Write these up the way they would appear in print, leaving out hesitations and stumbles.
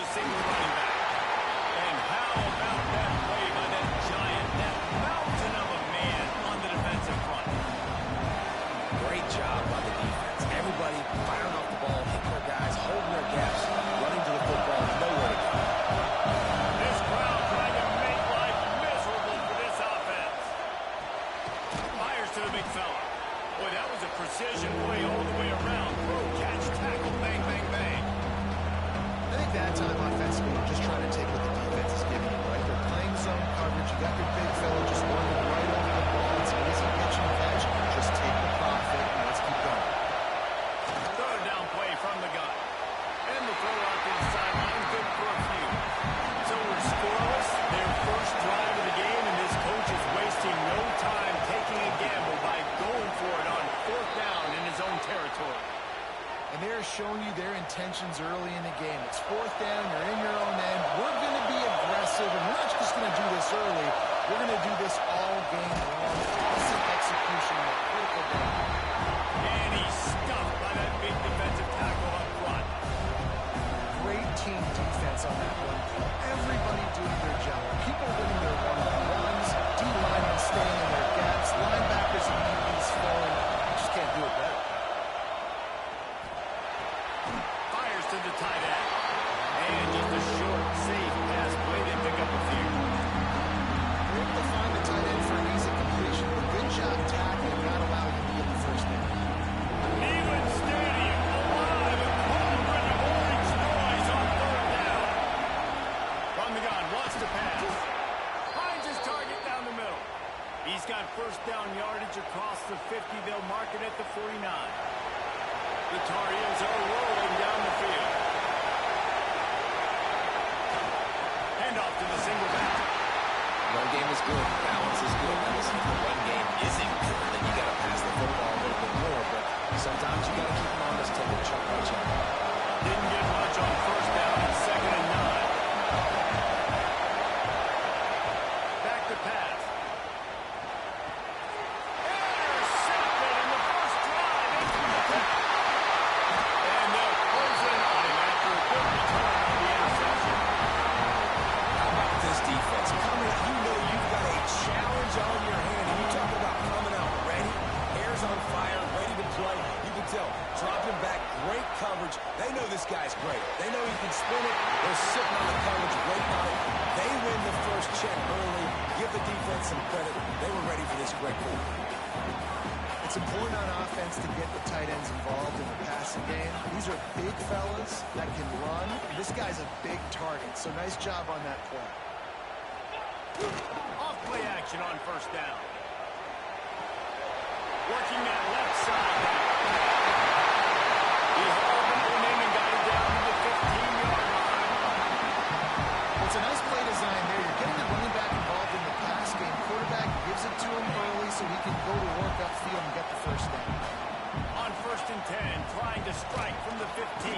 a single running back. And how about that play by that giant, that mountain of a man on the defensive front? Great job by the defense. Everybody firing off the ball, hitting their guys, holding their gaps, running to the football, nowhere to go. This crowd trying to make life miserable for this offense. Fires to the big fella. Boy, that was a precision play all the way around. Throw, catch, tackle, bang, bang, bang. I think that time offensively, you're just trying to take what the defense is giving you, right? They're playing zone coverage. You got your big fella just running right over the ball. It's an easy catch and catch. Just take the profit and let's keep going. Third down play from the gun. And the throw out to the sideline, good for a few. So we're scoreless. Their first drive of the game, and this coach is wasting no time taking a gamble by going for it on fourth down in his own territory. And they're showing you their intentions early in the game. It's fourth down, you're in your own end. We're going to be aggressive, and we're not just going to do this early. We're going to do this all game long. Awesome execution at critical day. And he's stuffed by that big defensive tackle up front. Great team defense on that one. Everybody doing their job. People winning their one-on-ones, D-linemen staying in their gaps, linebackers and DBs falling. You just can't do it better. Fires to the tight end. And just a short, safe pass play. They pick up a few. They're able to find the tight end for an easy completion. But good job tackling, not allowing him to get the first down. Neyland Stadium alive, a cauldron of orange noise on third down. From the gun, wants to pass. Finds his target down the middle. He's got first down yardage across the 50. They'll mark it at the 49. The Tar Heels are rolling down the field. Hand off to the single back. Run game is good. Balance is good. Listen, if the run game isn't good, then you got to pass the football a little bit more. But sometimes you got to keep them on this, take it chunk by chunk. Didn't get much on first down and 2nd and 9. Back to pass. Intercepted in the first drive. And they'll close in on him after a good return on the interception. How about this defense? Coming out, you know you've got a challenge on your hand. And you talk about coming out ready, hair's on fire, ready to play. You can tell, dropping back, great coverage. They know this guy's great. They know he can spin it. They're sitting on the coverage, waiting on it. They win the first check early. Give the defense some credit. They were ready for this great quarterback. It's important on offense to get the tight ends involved in the passing game. These are big fellas that can run. This guy's a big target, so nice job on that play. Off play action on first down. Working that left side. He hauled the ball in and got it down to the 15-yard line. It's a nice play design there. You're getting the running back involved in the pass game. Quarterback gives it to him early so he can go to work upfield and get the first down. On 1st and 10, trying to strike from the 15.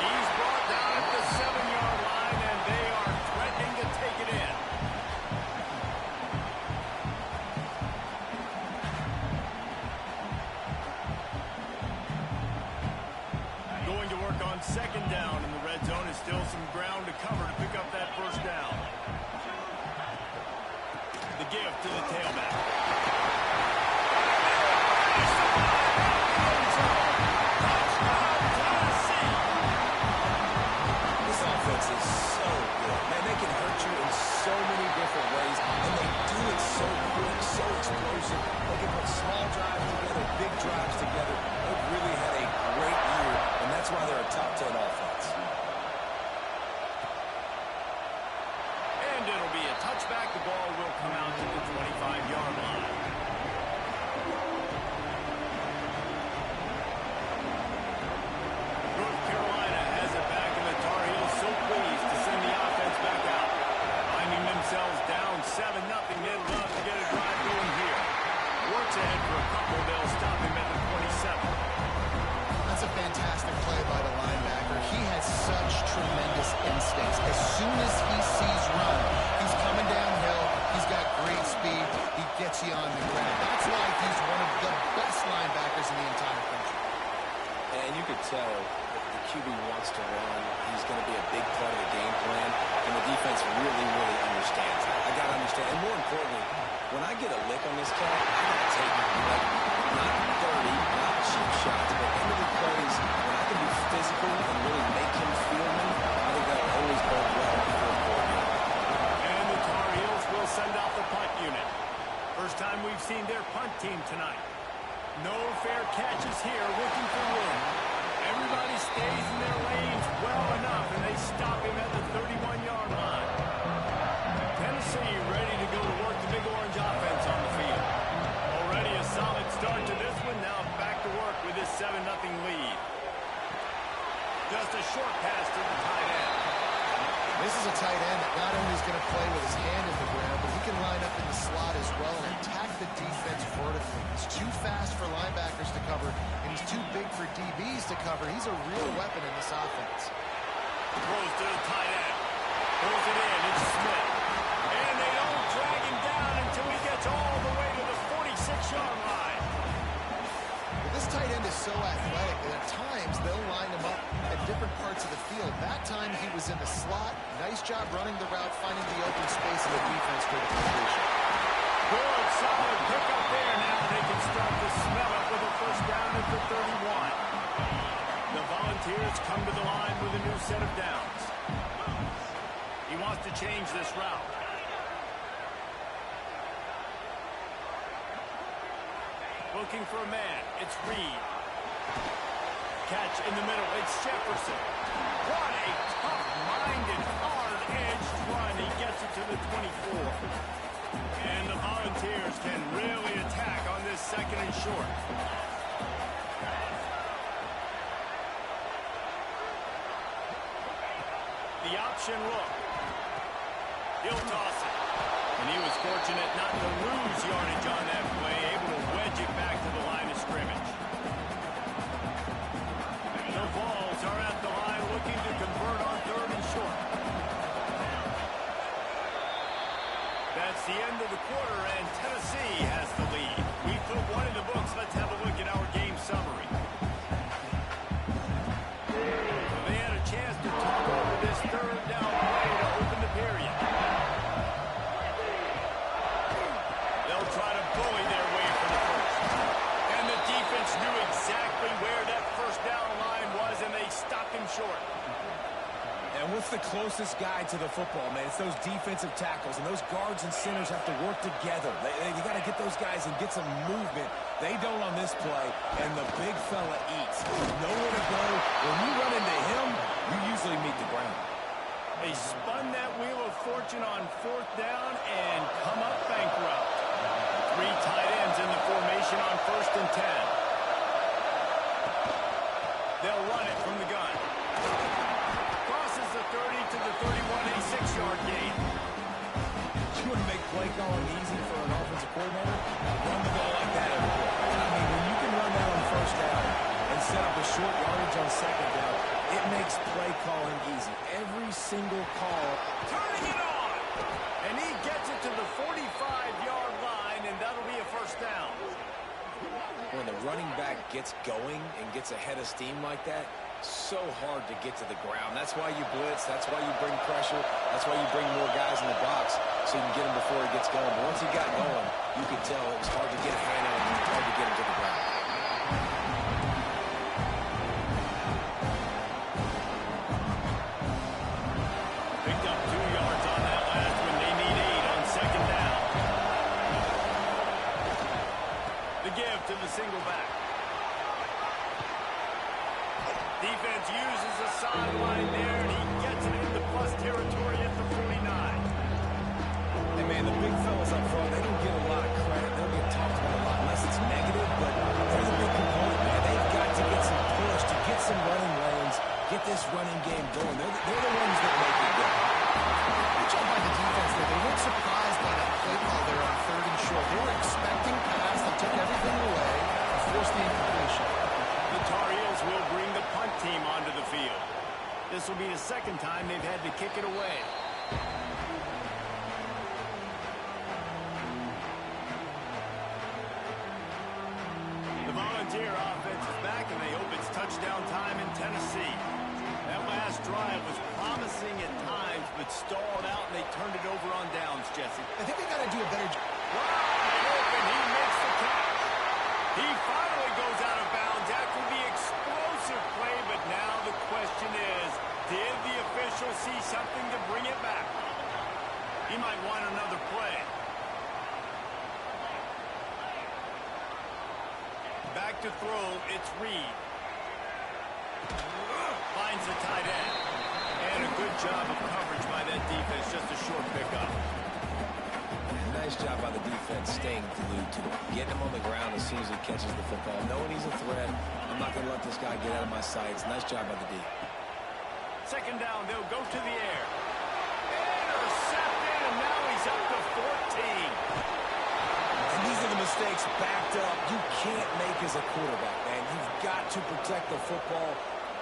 He's brought down at the 7-yard line, and they are threatening to take it in. Going to work on 2nd down in the red zone. Is still some ground to cover to pick up that first down. The give to the tailback. This offense is so good. Man, they can hurt you in so many different ways, and they do it so quick, so explosive. They can put small drives together, big drives together. They've really had a great year, and that's why they're a top 10 offense. And it'll be a touchback. The ball will come out to the 25-yard line. North Carolina has it back, and the Tar Heels so pleased to send the offense back out. Finding themselves down 7-0, they'd love to get a drive going here. Works ahead for a couple. They'll stop him at the 27. That's a fantastic play by the linebacker. He has such tremendous instincts. As soon as he sees run, he's coming downhill. He's got great speed. He gets you on the ground. That's why he's one of the best linebackers in the entire country. And you could tell the QB wants to run, he's going to be a big part of the game plan, and the defense really, really understands that. I got to understand. And more importantly, when I get a lick on this cat, I got to take it. Like, not dirty, not cheap shots, but end of the plays, when I can be physical and really make him feel me, I think that'll always bode well before the board game. And the Tar Heels will send out the punt unit. First time we've seen their punt team tonight. No fair catches here, looking for room. Everybody stays in their lanes well enough, and they stop him at the 31-yard line. Tennessee ready to go to work the Big Orange offense on the field. Already a solid start to this one. Now back to work with this 7-0 lead. Just a short pass to the tight end. This is a tight end that not only is going to play with his hand in the ground, but he can line up in the slot as well and attack the defense vertically. He's too fast for linebackers to cover, and he's too big for DBs to cover. He's a real weapon in this offense. Throws to the tight end. Throws it in. It's Smith. And they don't drag him down until he gets all the way to the 46-yard line. Well, this tight end is so athletic that at times they'll line him up at different parts of the field. That time he was in the slot. Nice job running the route, finding the open space in the defense for the completion. Good, solid pickup there. Now they can start to smell it with a first down at the 31. The Volunteers come to the line with a new set of downs. He wants to change this route. Looking for a man. It's Reed. Catch in the middle. It's Jefferson. What a tough-minded, hard-edged run. He gets it to the 24. And the Volunteers can really attack on this second and short. The option look. He'll toss it. And he was fortunate not to lose yardage on that play, able to wedge it back to the line of scrimmage. The Vols are at the line looking to convert on third and short. That's the end of the quarter, and Tennessee has the lead. We put one in the books. Let's have a look at our game summary. They had a chance to talk over this third down play to open the period. They'll try to bully their way for the first. And the defense knew exactly where that first down line was, and they stopped him short. And what's the closest guy to the football, man? It's those defensive tackles, and those guards and centers have to work together. They got to get those guys and get some movement. They don't on this play, and the big fella eats. Nowhere to go. When you run into him, you usually meet the ground. They spun that wheel of fortune on fourth down and come up bankrupt. Three tight ends in the formation on first and 10. They'll run it from the gun. Crosses the 30 to the 31, a 6-yard gain. You want to make play calling easy for an offensive coordinator? Run the ball like that every quarter. I mean, when you can run that on first down and set up a short yardage on second down, it makes play calling easy. Every single call. Turning it on. And he gets it to the 45-yard line, and that'll be a first down. When the running back gets going and gets ahead of steam like that, so hard to get to the ground. That's why you blitz. That's why you bring pressure. That's why you bring more guys in the box so you can get him before he gets going. But once he got going, you could tell it was hard to get a hand on him and hard to get him to the ground. Picked up 2 yards on that last one. They need 8 on second down. The give to the single back. Defense uses a sideline there, and he gets it into plus territory at the 49. And, man, the big fellas up front, they don't get a lot of credit. They'll get talked about a lot unless it's negative, but they're the big component, man. They've got to get some push, to get some running lanes, get this running game going. They're the ones that make it go. Good job by the defense there. They weren't surprised by that play call there on third and short. They were expecting pass. They took everything away and forced the incompletion. The Tar Heels will bring the punt team onto the field. This will be the second time they've had to kick it away. The Volunteer offense is back, and they hope it's touchdown time in Tennessee. stalled out and they turned it over on downs, Jesse. I think they got to do a better job. Wide open, he makes the catch. He finally goes out of bounds after the explosive play, but now the question is, did the official see something to bring it back? He might want another play. Back to throw, it's Reed. Finds the tight end. And a good job of coverage by that defense, just a short pickup. Nice job by the defense staying glued to him. Getting him on the ground as soon as he catches the football. Knowing he's a threat, I'm not going to let this guy get out of my sights. Nice job by the D. Second down, they'll go to the air. Intercepted, and now he's up to 14. And these are the mistakes backed up. You can't make as a quarterback, man. You've got to protect the football.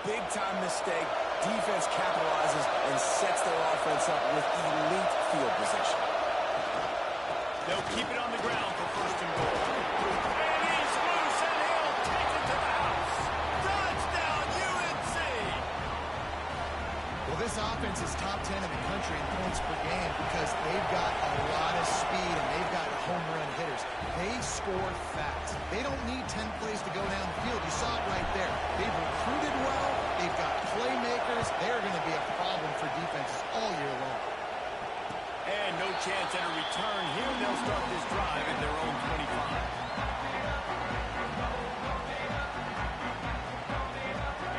Big-time mistake. Defense capitalizes and sets their offense up with elite field position. They'll keep it on the ground for first and goal. And he's loose, and he'll take it to the house. Touchdown, UNC! Well, this offense is top 10 in the country in points per game because they've got a lot of speed and they've got home run hitters. They score fast. They don't need 10 plays to go down the field. You saw it right there. They've recruited well. They've got playmakers. They're going to be a problem for defenses all year long. And no chance at a return here. They'll start this drive at their own 25.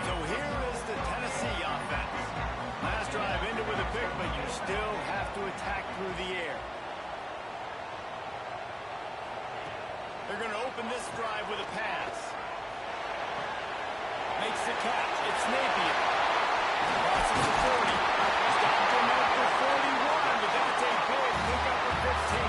So here is the Tennessee offense. Last drive ended with a pick, but you still have to attack through the air. They're going to open this drive with a pass. Makes the catch. It's Napier. Crosses the 40. Stopped him up for 41, but that's a big pickup for 15.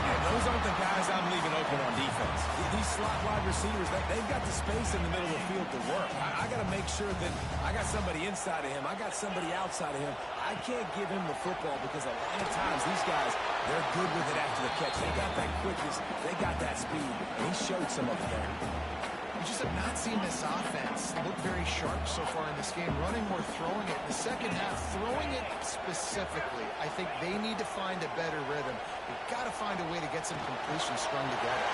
And those aren't the guys I'm leaving open on defense. These slot wide receivers, they've got the space in the middle of the field to work. I got to make sure that I got somebody inside of him. I got somebody outside of him. I can't give him the football because a lot of times these guys, they're good with it after the catch. They got that quickness. They got that speed. And he showed some of it there. We just have not seen this offense look very sharp so far in this game, running or throwing it. In the second half, throwing it specifically, I think they need to find a better rhythm. They've got to find a way to get some completions strung together.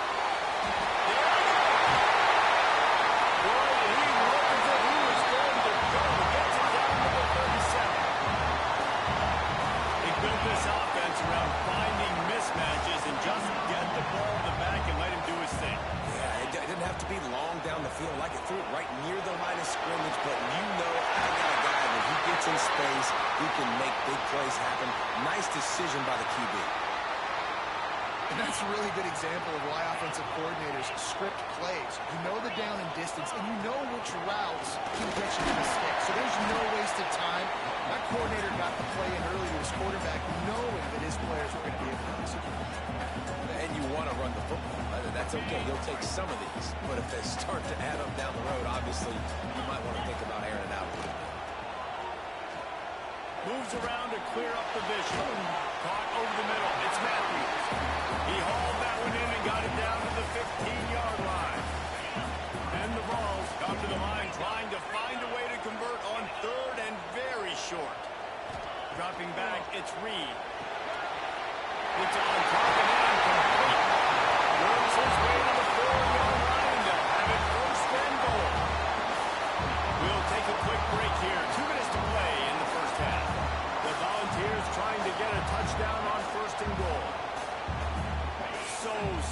This offense around finding mismatches and just get the ball in the back and let him do his thing. Yeah, it didn't have to be long down the field. Like it threw it right near the line of scrimmage, but you know I got a guy when he gets in space, he can make big plays happen. Nice decision by the QB. And that's a really good example of why offensive coordinators script plays. You know the down and distance, and you know which routes can get you to the stick. So there's no wasted time. That coordinator got the play in early to his quarterback, knowing that his players were going to be able to execute. And you want to run the football. That's okay. You'll take some of these. But if they start to add up down the road, obviously, you might want to think about airing it out a little bit. Moves around to clear up the vision. Caught over the middle. It's Matthews. He hauled that one in and got it down to the 15-yard line. And the Vols come to the line trying to find a way to convert on third and very short. Dropping back, it's Reed. It's on top and in, complete. Works his way to the 4-yard line. They'll have it first and goal. We'll take a quick break here. 2 minutes to play in the first half. The Volunteers trying to get a touchdown on first and goal.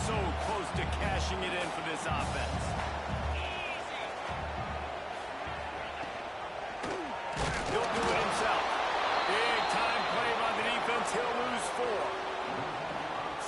So close to cashing it in for this offense. He'll do it himself. Big time play by the defense. He'll lose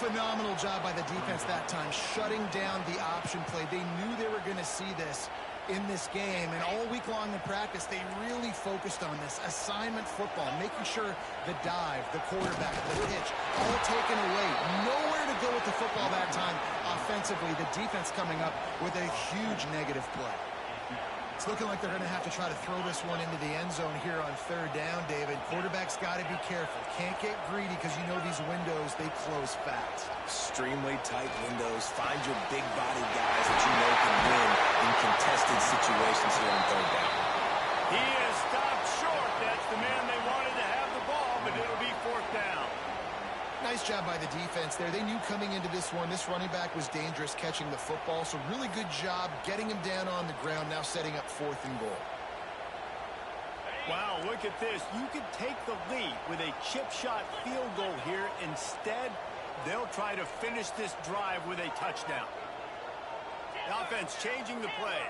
4. Phenomenal job by the defense that time, shutting down the option play. They knew they were going to see this in this game, and all week long in practice, they really focused on this assignment football, making sure the dive, the quarterback, the pitch, all taken away. Nowhere to go with the football that time offensively. The defense coming up with a huge negative play. It's looking like they're going to have to try to throw this one into the end zone here on third down, David. Quarterback's got to be careful. Can't get greedy because you know these windows, they close fast. Extremely tight windows. Find your big body guys that you know can win in contested situations here on third down. He is stopped short. That's the man they wanted to have Nice job by the defense there. They knew coming into this one, this running back was dangerous catching the football, so really good job getting him down on the ground, now setting up 4th and goal. Wow, look at this. You could take the lead with a chip shot field goal here. Instead, they'll try to finish this drive with a touchdown. The offense changing the play.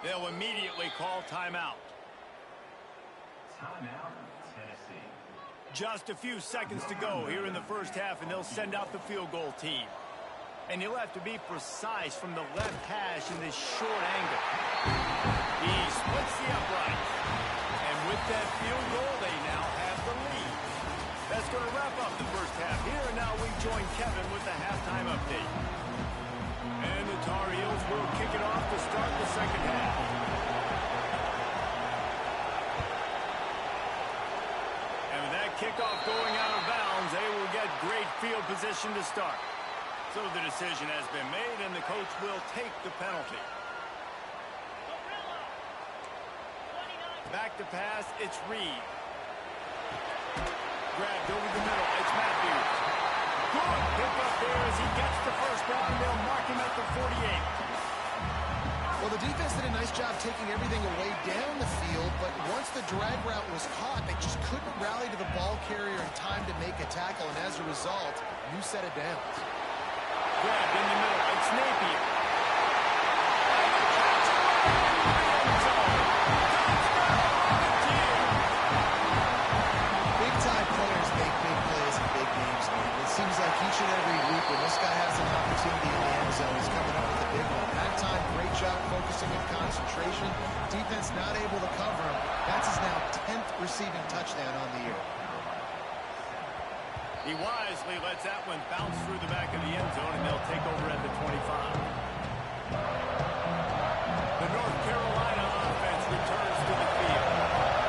They'll immediately call timeout. Timeout, Tennessee. Just a few seconds to go here in the first half, and they'll send out the field goal team. And you'll have to be precise from the left hash in this short angle. He splits the uprights. And with that field goal, they now have the lead. That's going to wrap up the first half here, and now we join Kevin with the halftime update. And the Tar Heels will kick it off to start the second half. And with that kickoff going out of bounds, they will get great field position to start. So the decision has been made, and the coach will take the penalty. Back to pass, it's Reed. Grabbed over the middle, it's Matthews. Good pick up there as he gets the first down. They'll mark him at the 48. Well, the defense did a nice job taking everything away down the field, but once the drag route was caught, they just couldn't rally to the ball carrier in time to make a tackle, and as a result, new set of downs. Grabbed in the middle, it's Napier. Big-time players make big plays and big games, man. It seems like each and every week when this guy has an opportunity in the end zone, he's coming up with a big one. That time, great job focusing and concentration. Defense not able to cover him. That's his now 10th receiving touchdown on the year. He wisely lets that one bounce through the back of the end zone, and they'll take over at the 25. The North Carolina offense returns to the field.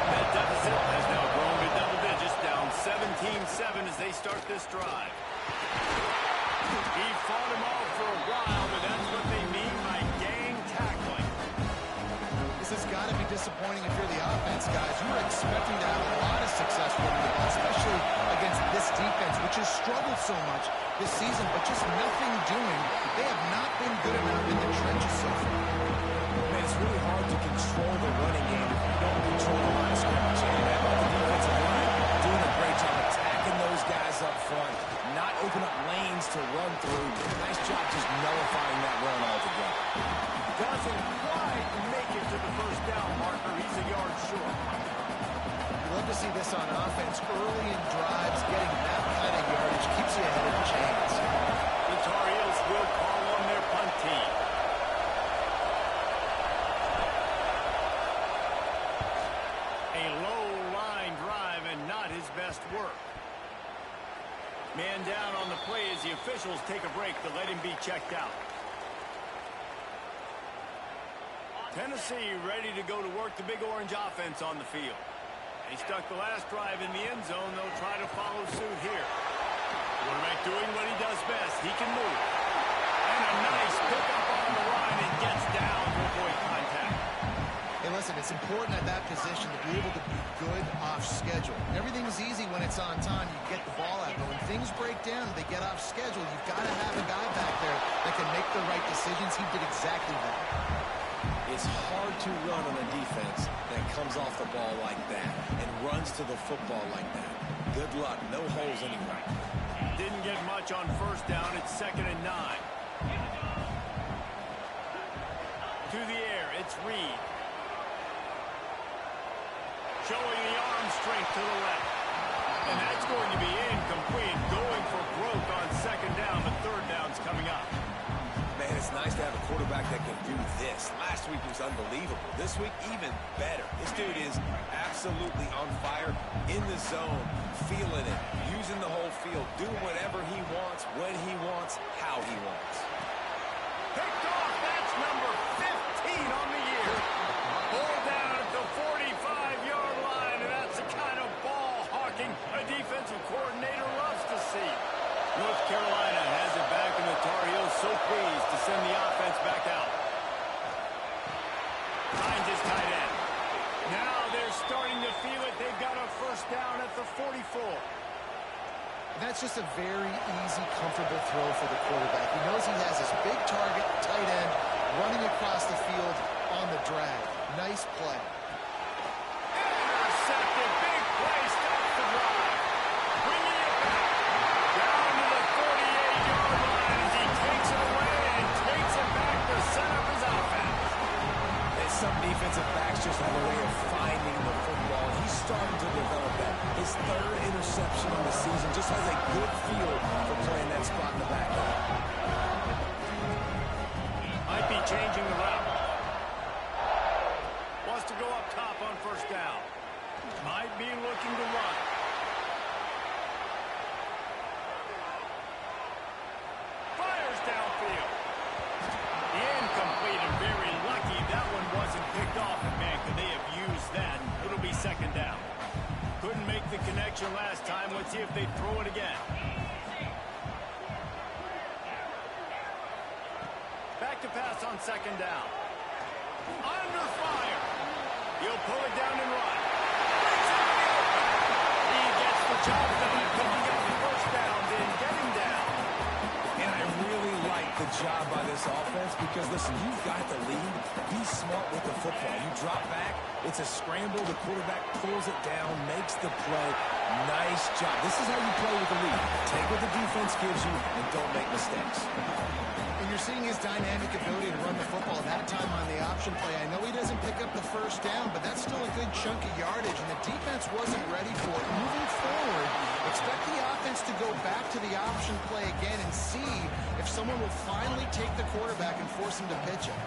That deficit has now grown to double digits, down 17-7 as they start this drive. He fought him off for a while, but that's what they mean by gang tackling. This has got to be disappointing if you're the offense, guys. You were expecting to have a lot of success running the ball, especially against this defense, which has struggled so much this season, but just nothing doing. They have not been good enough in the trenches so far. Man, it's really hard to control the running game if you don't control the line of scrimmage. And how about the defensive line doing a great job attacking those guys up front, not open up lanes to run through. Nice job just nullifying that run altogether. Doesn't quite make it to the first down marker. He's a yard short. You love to see this on offense. Early in drives, getting that kind of yardage keeps you ahead of the chains. The Tar Heels will call on their punt team. A low line drive and not his best work. Man down on the play as the officials take a break to let him be checked out. Tennessee ready to go to work the Big Orange offense on the field. They stuck the last drive in the end zone. They'll try to follow suit here. Quarterback doing what he does best. He can move. And a nice pickup on the line and gets down to avoid contact. Hey, listen, it's important at that position to be able to be good off schedule. Everything's easy when it's on time. You get the ball out. But when things break down and they get off schedule, you've got to have a guy back there that can make the right decisions. He did exactly that. It's hard to run on a defense that comes off the ball like that and runs to the football like that. Good luck. No holes anywhere. Didn't get much on first down. It's 2nd and 9. To the air, it's Reed. Showing the arm strength to the left. And that's going to be incomplete. Going for broke on 2nd down, but 3rd down's coming up. Man, it's nice to have a quarterback that can do this. Last week was unbelievable. This week, even better. This dude is absolutely on fire, in the zone, feeling it, using the whole field, doing whatever he wants, when he wants, how he wants. Picked off. That's number 15 on the year. Ball down at the 45-yard line, and that's the kind of ball hawking a defensive coordinator loves to see. North Carolina Now they're starting to feel it. They've got a first down at the 44. That's just a very easy, comfortable throw for the quarterback. He knows he has his big target, tight end, running across the field on the drag. Nice play. Intercepted. Big play. Stops the drive. Bringing it back. Down to the 48-yard line as he takes it away and takes it back to set up his offense. And some defensive backs just have a way of finding the football. He's starting to develop that. His third interception of the season, just has a good feel for playing that spot in the back end. Might be changing the route. Wants to go up top on first down. Might be looking to run. Fires downfield. Incomplete and very lucky that one wasn't picked off. And man, could they have used that? It'll be second down. Couldn't make the connection last time. Let's see if they throw it again. Back to pass on second down. Under fire. He'll pull it down and run. He gets the job done, picking up the first down, then getting down. And I really like the job by this offense because, listen, you've got the lead. Be smart with the football. You drop back, it's a scramble. The quarterback pulls it down, makes the play. Nice job. This is how you play with the lead. Take what the defense gives you and don't make mistakes. And you're seeing his dynamic ability to run the football that time on the option play. I know he doesn't pick up the first down, but that's still a good chunk of yardage, and the defense wasn't ready for it. Moving forward, expect the offense to go back to the option play again and see if someone will finally take the quarterback and force him to pitch it.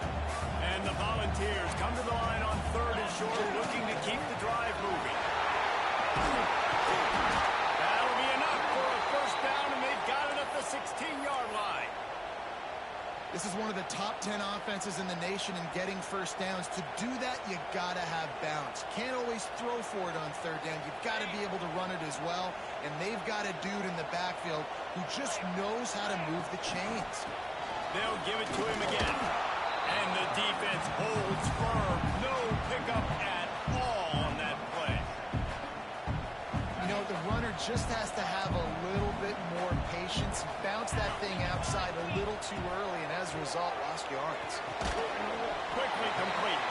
And the Volunteers come to the line on third and short, looking to keep the drive moving. That'll be enough for a first down, and they've got it at the 16-yard line. This is one of the top 10 offenses in the nation in getting first downs. To do that, you got to have balance. Can't always throw for it on third down. You've got to be able to run it as well. And they've got a dude in the backfield who just knows how to move the chains. They'll give it to him again. And the defense holds firm. No pickup at all on that play. You know, the runner just has to have a little bit more patience. Bounce that thing outside a little too early, and as a result, lost yards. Quickly complete.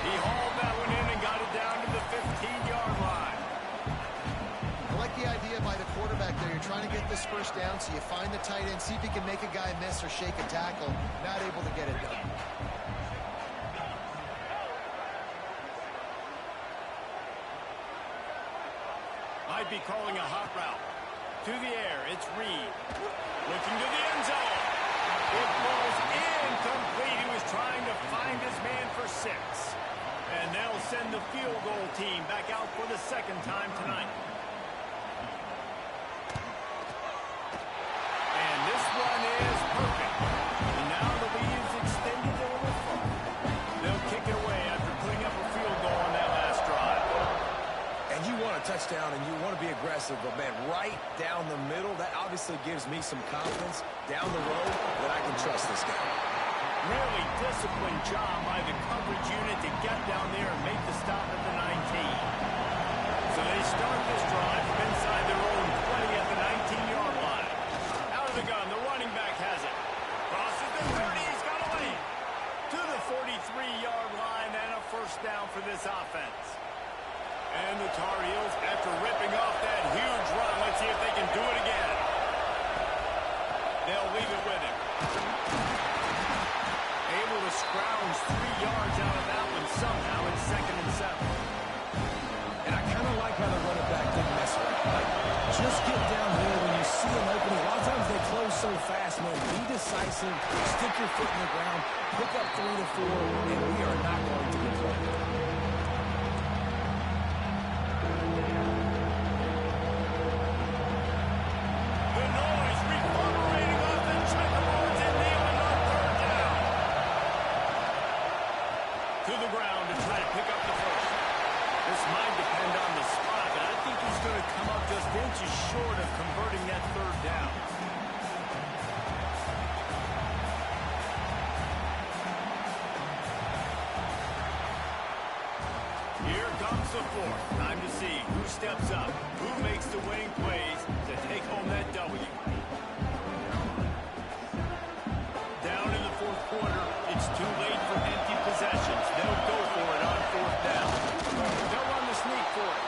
He hauled that one in and got it down to the 15-yard line. I like the idea by the quarterback there. You're trying to get this first down, so you find the tight end, see if he can make a guy miss or shake a tackle. Not able to get it done. Might be calling a hot route. To the air, it's Reed. Looking to the end zone. It falls incomplete. He was trying to find his man for 6. And they'll send the field goal team back out for the second time tonight. And this one is perfect. And now the lead's extended a little further. They'll kick it away after putting up a field goal on that last drive. And you want a touchdown and you want to be aggressive, but man, right down the middle, that obviously gives me some confidence down the road that I can trust this guy. Really disciplined job by the coverage unit to get down there and make the stop at the 19. So they start this drive from inside their own 20 at the 19-yard line. Out of the gun, the running back has it. Crosses the 30, he's got a lead. To the 43-yard line and a first down for this offense. And the Tar Heels, after ripping off that huge run, let's see if they can do it again. They'll leave it with him. Able to scrounge 3 yards out of that one somehow in 2nd and 7. And I kind of like how the running back didn't mess around. Like, just get down here when you see an opening. A lot of times they close so fast, man. Be decisive, stick your foot in the ground, pick up 3 to 4, and we are not going to be playing. Short of converting that third down. Here comes the fourth. Time to see who steps up, who makes the winning plays to take home that W. Down in the fourth quarter, it's too late for empty possessions. They'll go for it on fourth down. They'll run the sneak for it.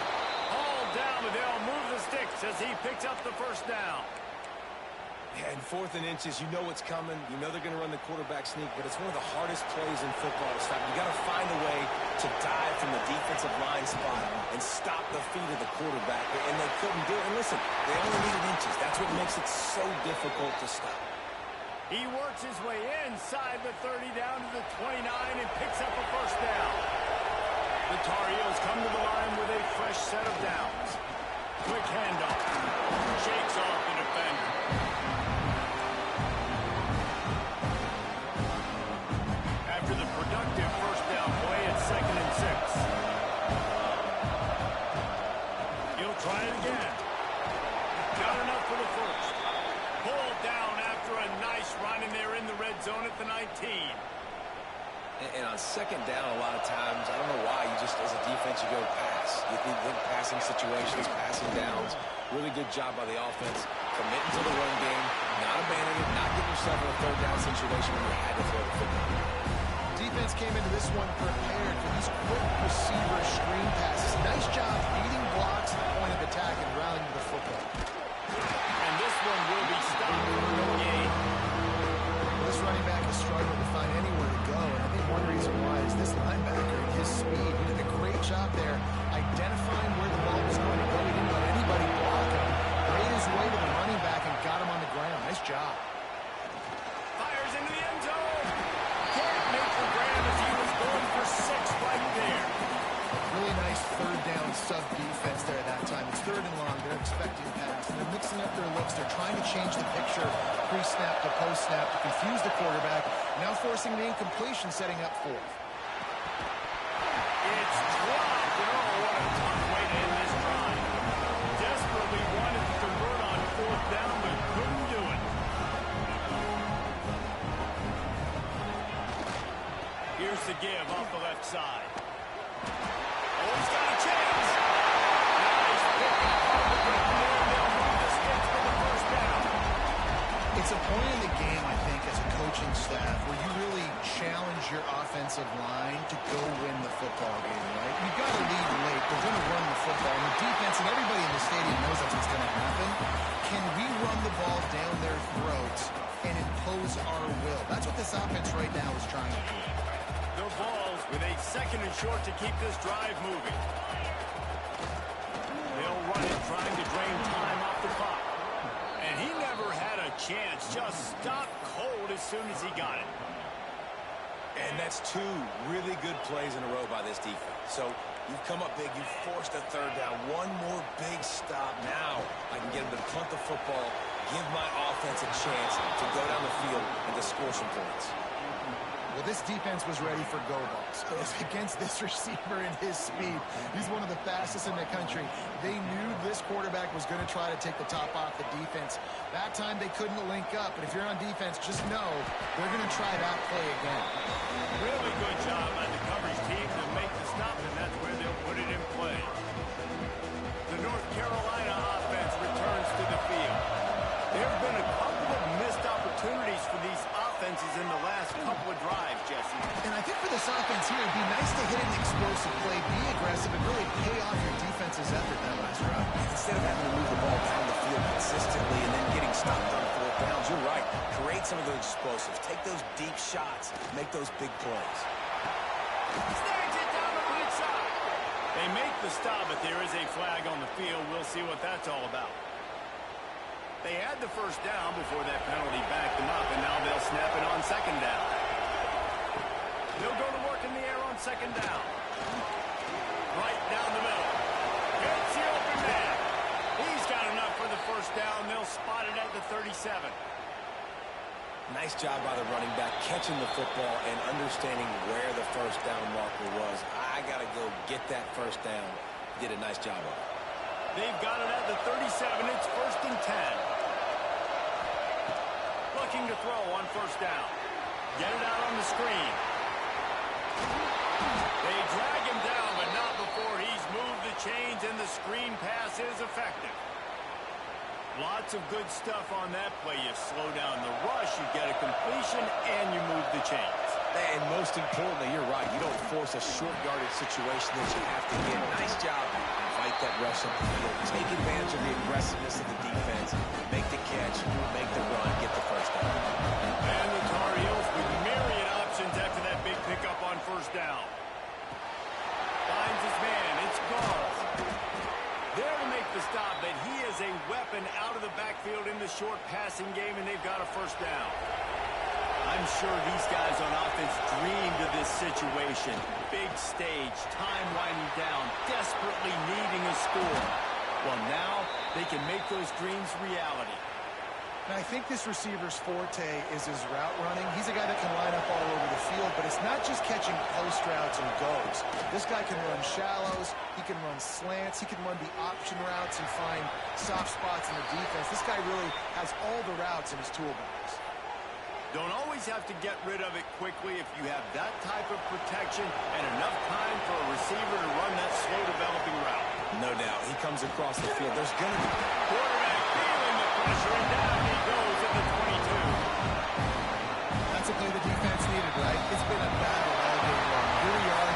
Hauled down, but they'll move the sticks as he picks up the first down. Yeah, in 4th and inches, you know what's coming. You know they're going to run the quarterback sneak, but it's one of the hardest plays in football to stop. You got to find a way to dive from the defensive line spot and stop the feet of the quarterback, and they couldn't do it. And listen, they only needed inches. That's what makes it so difficult to stop. He works his way inside the 30 down to the 29 and picks up a first down. The Tar Heels come to the line with a fresh set of downs. Quick handoff. Shakes off the defender. After the productive first down play at 2nd and 6. He'll try it again. Not enough for the first. Pulled down after a nice run, and they're in the red zone at the 19. And on 2nd down, a lot of times, I don't know why, you just, as a defense, you go pass. You think passing situations, passing downs. Really good job by the offense, committing to the run game, not abandoning it, not getting yourself in a 3rd down situation where you had to throw the football. Defense came into this one prepared for these quick receiver screen passes. Nice job beating blocks at the point of attack and rallying to the football. And this one will be stopped for no gain. This running back is struggling to find anywhere to go, and I think one reason why is this linebacker and his speed. He did a great job there identifying where the ball was going to go. He didn't let anybody block him. Made his way to the running back and got him on the ground. Nice job. Fires into the end zone. Can't make the grab as he was going for 6 right there. Really nice 3rd down sub defense there at that time. It's 3rd and long. They're expecting pass, and they're mixing up their looks. They're trying to change the picture pre-snap to post-snap to confuse the quarterback, now forcing the incompletion, setting up 4th. It's dropped, and oh, what a tough way to end this drive. Desperately wanted to convert on 4th down, but couldn't do it. Here's the give off the left side. Oh, he's got a chance. Nice pick and pop it down there, and they'll move the sticks for the first down. It's a point in the game, I think, as a coaching staff, where you really challenge your offensive line to go win the football game, right? You've got to lead late. They're going to run the football. And the defense and everybody in the stadium knows that's what's going to happen. Can we run the ball down their throats and impose our will? That's what this offense right now is trying to do. The Vols with a 2nd and short to keep this drive moving. They'll run it, trying to drain time off the clock. And he never had a chance. Just stopped cold as soon as he got it. And that's 2 really good plays in a row by this defense. So you've come up big. You've forced a 3rd down. One more big stop. Now I can get him to punt the football, give my offense a chance to go down the field and to score some points. Well, this defense was ready for go balls. Against this receiver and his speed, he's one of the fastest in the country. They knew this quarterback was going to try to take the top off the defense. That time they couldn't link up, but if you're on defense, just know they're going to try that play again. Really good job by the coverage team to make the stop, and that's where they'll put it in play. The North Carolina offense returns to the field. There have been a couple of missed opportunities for these offenses in the last couple of drives, Jesse. And I think for this offense here, it'd be nice to hit an explosive play, be aggressive, and really pay off your defense's effort that last drive. Instead of having to move the ball down the field consistently and then getting stopped on 4th downs, you're right. Create some of those explosives. Take those deep shots. Make those big plays. Snags it down the right side. They make the stop, but there is a flag on the field. We'll see what that's all about. They had the first down before that penalty backed them up, and now they'll snap it on 2nd down. They'll go to work in the air on 2nd down. Right down the middle. Gets the open man. He's got enough for the first down. They'll spot it at the 37. Nice job by the running back, catching the football and understanding where the first down marker was. I got to go get that first down. Did a nice job of it. They've got it at the 37. It's 1st and 10. Looking to throw on first down. Get it out on the screen. They drag him down, but not before effective. Lots of good stuff on that play. You slow down the rush, you get a completion, and you move the chains. And most importantly, you're right. You don't force a short yardage situation that you have to get. Nice job. Fight that rush up the field. Take advantage of the aggressiveness of the defense. Make the catch, make the run, get the first down. And the Tar Heels with myriad options after that big pickup on first down. Finds his man. It's Goff. There to make the stop, but he is a weapon out of the backfield in the short passing game, and they've got a first down. I'm sure these guys on offense dreamed of this situation. Big stage, time winding down, desperately needing a score. Well, now they can make those dreams reality. Now, I think this receiver's forte is his route running. He's a guy that can line up all over the field, but it's not just catching post routes and goes. This guy can run shallows, he can run slants, he can run the option routes and find soft spots in the defense. This guy really has all the routes in his toolbox. Don't always have to get rid of it quickly if you have that type of protection and enough time for a receiver to run that slow-developing route. No doubt. He comes across the field. There's going to be... Quarterback feeling the pressure, and down he goes at the 22. That's a play the defense needed, right? It's been a battle all game long. Here we are